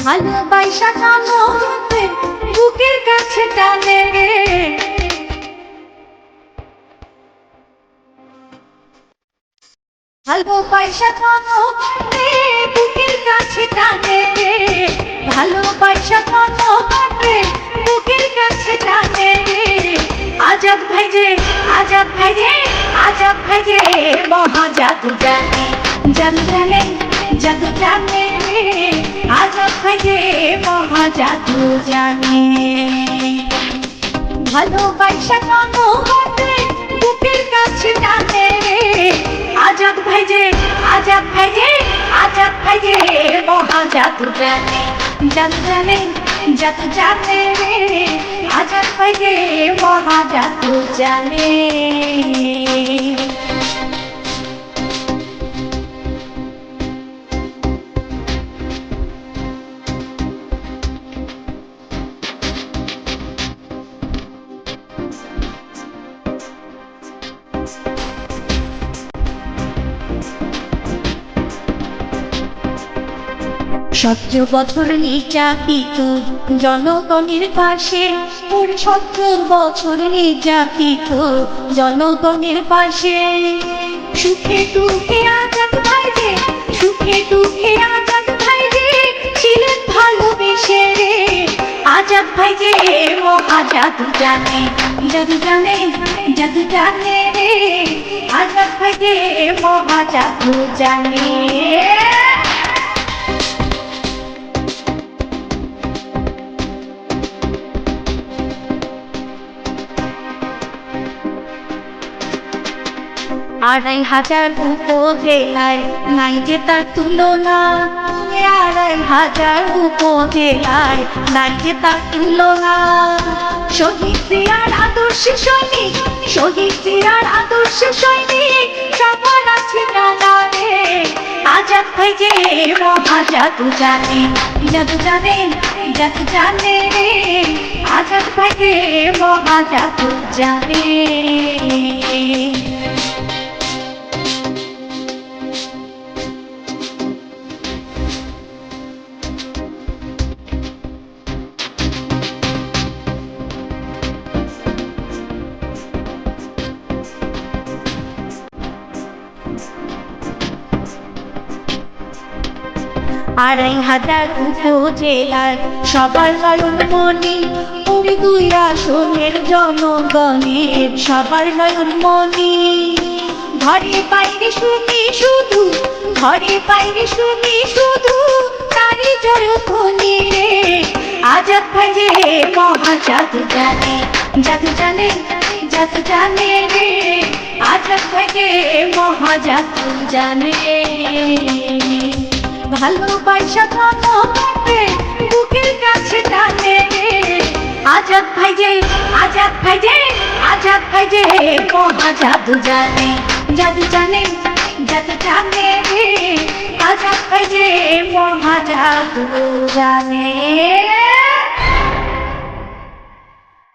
ভালোবাসা টানো বুকের কাছে টানে রে, ভালোবাসা টানো বুকের কাছে টানে রে, ভালোবাসা টানো বুকের কাছে টানে রে। আজাদ ভাইজে আজাদ ভাইজে আজাদ ভাইজে মহা জাদু জানে, জাদু জানে জাদু জানে রে। আজাদ ভাইজে মহা জাদু জানে। ভালোবাসা টানো বুকের কাছে টানে রে, আজাদ ভাইজে আজাদ ভাইজে আজাদ ভাইজে মহা জাদু জানে, জাদু জানে জাদু জানে রে। আজাদ ভাইজে মহা জাদু জানে। সত্তর বছর নির্যাতিত জনগণের পাশে, ৭০ বছর নির্যাতিত জনগণের পাশে। সুখে দুঃখে আজাদ ভাইজে, সুখে দুঃখে আজাদ ভাইজে ছিলেন ভালোবেসে রে। আজাদ ভাইজে মহা জাদু জানে, জাদু জানে জাদু জানে রে। আজাদ ভাইজে মহা জাদু জানে। আড়াই হাজার উপজেলায় নাই যে তার তুলনা, ২৫০০ উপজেলায় নাই যে তার তুলনা। শহীদ জিয়ার আদর্শ সৈনিক, শহীদ জিয়ার আদর্শ সৈনিক সবার আছে জানা রে। আজাদ ভাইজে মহা জাদু জানে, জাদু জানে জাদু জানে রে। আজাদ ভাইজে মহা জাদু জানে। আড়াই হাজার উপজেলার সবার নয়ন মনি, ওই ২ আসনের জনগণের সবার নয়ন মনি। ঘরে বাইরে শুনি শুধু, ঘরে বাইরে শুনি শুধু তারি জয়ধ্বনি রে। আজাদ ভাইজে মহা জাদু জানে, জাদু জানে জাদু জানে রে। আজাদ ভাইজে মহা জাদু জানে। ভালোবাসা টানো বুকের কাছে টানে রে। আজাদ ভাইজে আজাদ ভাইজে আজাদ ভাইজে মহা জাদু জানে, জাদু জানে জাদু জানে রে। আজাদ ভাইজে মহা জাদু জানে।